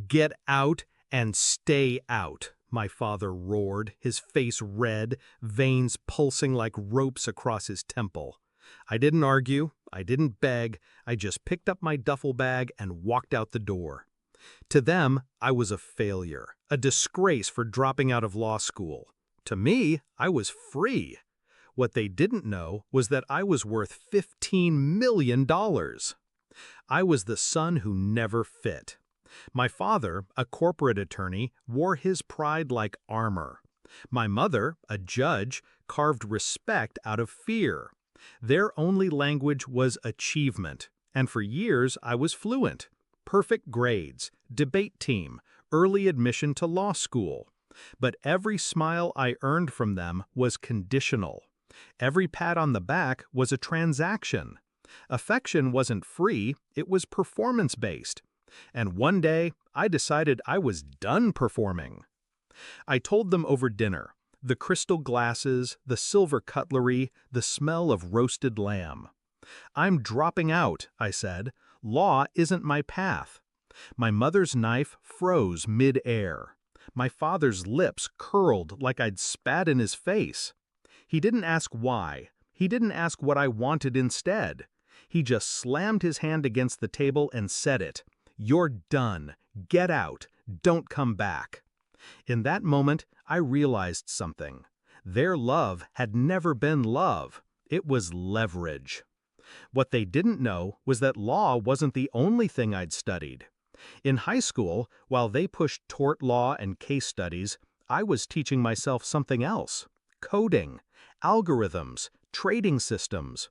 "Get out and stay out," my father roared, his face red, veins pulsing like ropes across his temple. I didn't argue, I didn't beg, I just picked up my duffel bag and walked out the door. To them, I was a failure, a disgrace for dropping out of law school. To me, I was free. What they didn't know was that I was worth $15 million. I was the son who never fit. My father, a corporate attorney, wore his pride like armor. My mother, a judge, carved respect out of fear. Their only language was achievement, and for years I was fluent. Perfect grades, debate team, early admission to law school. But every smile I earned from them was conditional. Every pat on the back was a transaction. Affection wasn't free, it was performance-based. And one day, I decided I was done performing. I told them over dinner, the crystal glasses, the silver cutlery, the smell of roasted lamb. "I'm dropping out," I said. "Law isn't my path." My mother's knife froze mid-air. My father's lips curled like I'd spat in his face. He didn't ask why. He didn't ask what I wanted instead. He just slammed his hand against the table and said it. "You're done. Get out. Don't come back." In that moment, I realized something. Their love had never been love. It was leverage. What they didn't know was that law wasn't the only thing I'd studied. In high school, while they pushed tort law and case studies, I was teaching myself something else: coding, algorithms, trading systems.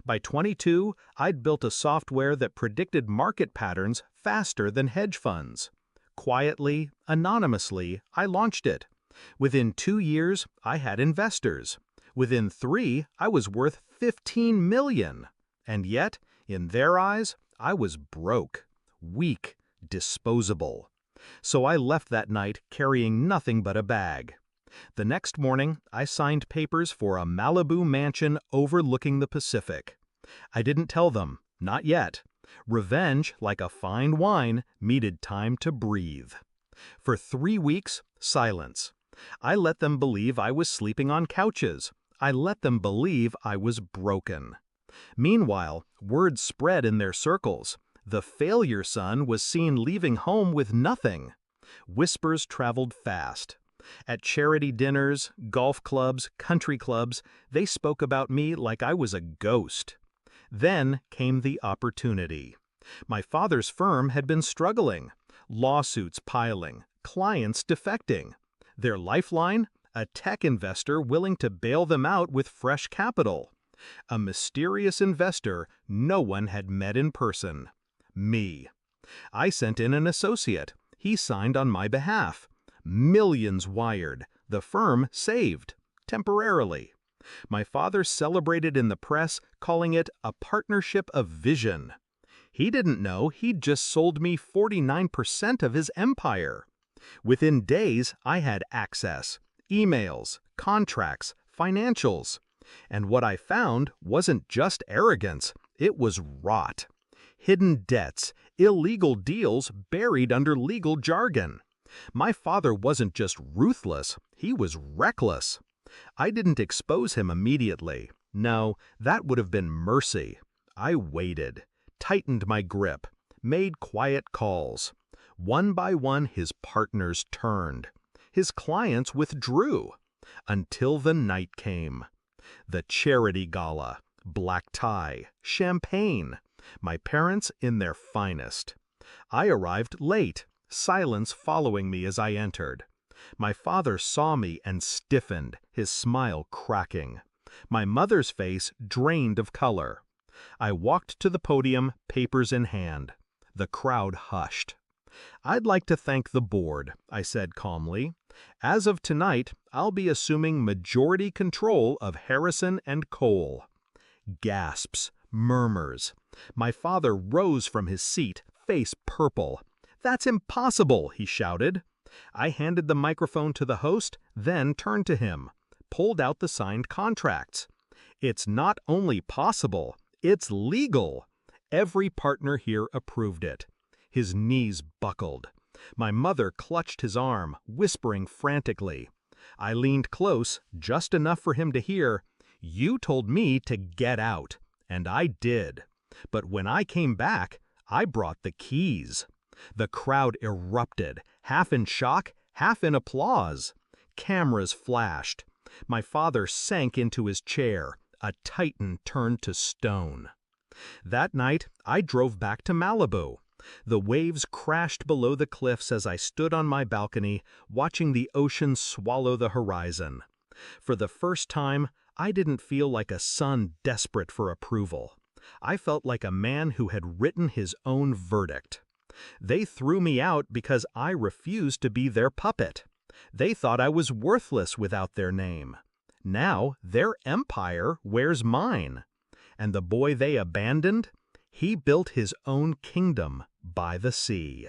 By 22, I'd built a software that predicted market patterns faster than hedge funds. Quietly, anonymously, I launched it. Within 2 years, I had investors. Within 3, I was worth $15 million. And yet, in their eyes, I was broke, weak, disposable. So I left that night carrying nothing but a bag. The next morning, I signed papers for a Malibu mansion overlooking the Pacific. I didn't tell them, not yet. Revenge, like a fine wine, needed time to breathe. For 3 weeks, silence. I let them believe I was sleeping on couches. I let them believe I was broken. Meanwhile, word spread in their circles. The failure son was seen leaving home with nothing. Whispers traveled fast. At charity dinners, golf clubs, country clubs, they spoke about me like I was a ghost. Then came the opportunity. My father's firm had been struggling, lawsuits piling, clients defecting. Their lifeline? A tech investor willing to bail them out with fresh capital. A mysterious investor no one had met in person. Me. I sent in an associate. He signed on my behalf. Millions wired. The firm saved. Temporarily. My father celebrated in the press, calling it a partnership of vision. He didn't know he'd just sold me 49% of his empire. Within days, I had access. Emails, contracts, financials. And what I found wasn't just arrogance, it was rot. Hidden debts, illegal deals buried under legal jargon. My father wasn't just ruthless, he was reckless. I didn't expose him immediately. No, that would have been mercy. I waited, tightened my grip, made quiet calls. One by one, his partners turned. His clients withdrew. Until the night came. The charity gala, black tie, champagne. My parents in their finest. I arrived late, silence following me as I entered. My father saw me and stiffened, his smile cracking. My mother's face drained of color. I walked to the podium, papers in hand. The crowd hushed. "I'd like to thank the board," I said calmly. "As of tonight, I'll be assuming majority control of Harrison and Cole." Gasps, murmurs. My father rose from his seat, face purple. "That's impossible," he shouted. I handed the microphone to the host, then turned to him, pulled out the signed contracts. "It's not only possible, it's legal." Every partner here approved it. His knees buckled. My mother clutched his arm, whispering frantically. I leaned close, just enough for him to hear, "You told me to get out." And I did. But when I came back, I brought the keys. The crowd erupted, half in shock, half in applause. Cameras flashed. My father sank into his chair, a titan turned to stone. That night, I drove back to Malibu. The waves crashed below the cliffs as I stood on my balcony, watching the ocean swallow the horizon. For the first time, I didn't feel like a son desperate for approval. I felt like a man who had written his own verdict. They threw me out because I refused to be their puppet. They thought I was worthless without their name. Now their empire wears mine. And the boy they abandoned, he built his own kingdom by the sea.